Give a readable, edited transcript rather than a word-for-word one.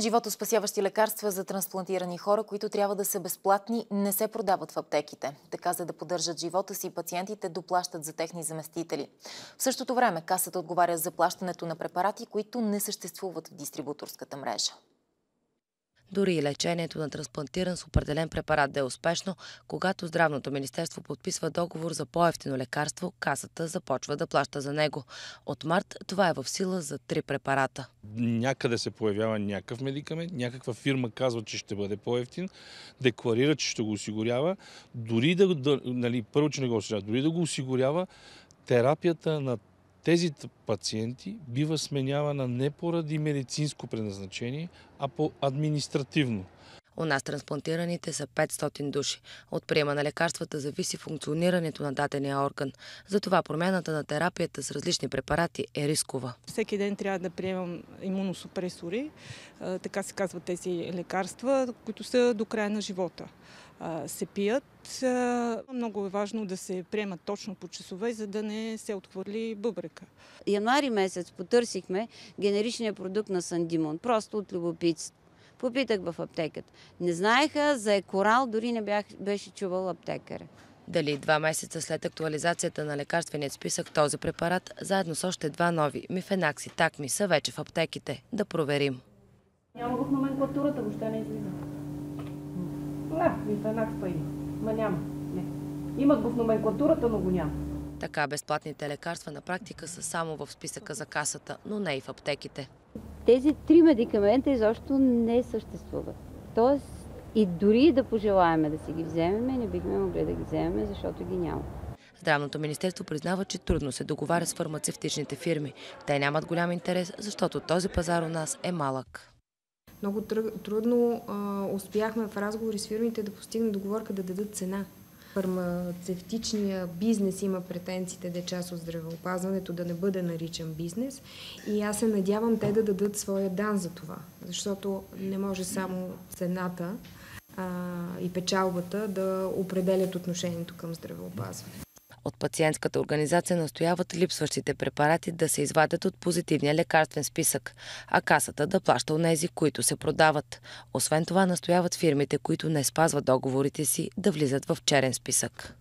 Животоспасяващи лекарства за трансплантирани хора, които трябва да са безплатни, не се продават в аптеките. Така, за да поддържат живота си, пациентите доплащат за техни заместители. В същото време Касата отговаря за плащането на препарати, които не съществуват в дистрибуторската мрежа. Дори и лечението на трансплантиран с определен препарат да е успешно, когато Здравното министерство подписва договор за по-евтино лекарство, Касата започва да плаща за него. От март това е в сила за 3 препарата. Някъде се появява някакъв медикамент, някаква фирма казва, че ще бъде по-евтин, декларира, че ще го осигурява, дори първо, че не го осигурява, дори да го осигурява, терапията на тези пациенти бива сменявана не поради медицинско предназначение, а по административно. У нас трансплантираните са 500 души. От приема на лекарствата зависи функционирането на дадения орган. Затова промяната на терапията с различни препарати е рискова. Всеки ден трябва да приемам имуносупресори, така се казват тези лекарства, които са до края на живота. Се пият. Много е важно да се приемат точно по часове, за да не се отхвърли бъбрека. Януари месец потърсихме генеричния продукт на Сандимон, просто от любопитство. Попитах в аптеката. Не знаеха за Екорал, дори не беше чувал аптекаря. Дали 2 месеца след актуализацията на лекарственият списък този препарат, заедно с още 2 нови, Мифенакс и Такми, са вече в аптеките. Да проверим. Няма го в номенклатурата, въобще не излиза. Не, Мифенакс па има. Ма няма. Не. Имат го в номенклатурата, но го няма. Така безплатните лекарства на практика са само в списъка за Касата, но не и в аптеките. Тези 3 медикамента изобщо не съществуват. Тоест и дори да пожелаем да си ги вземем, не бихме могли да ги вземем, защото ги няма. Здравното министерство признава, че трудно се договаря с фармацевтичните фирми. Те нямат голям интерес, защото този пазар у нас е малък. Много трудно успяхме в разговори с фирмите да постигнем договорка да дадат цена. Фармацевтичния бизнес има претенциите да е част от здравеопазването, да не бъде наричан бизнес. И аз се надявам те да дадат своя дан за това. Защото не може само цената и печалбата да определят отношението към здравеопазване. От пациентската организация настояват липсващите препарати да се извадят от позитивния лекарствен списък, а Касата да плаща онези, които се продават. Освен това настояват фирмите, които не спазват договорите си, да влизат в черен списък.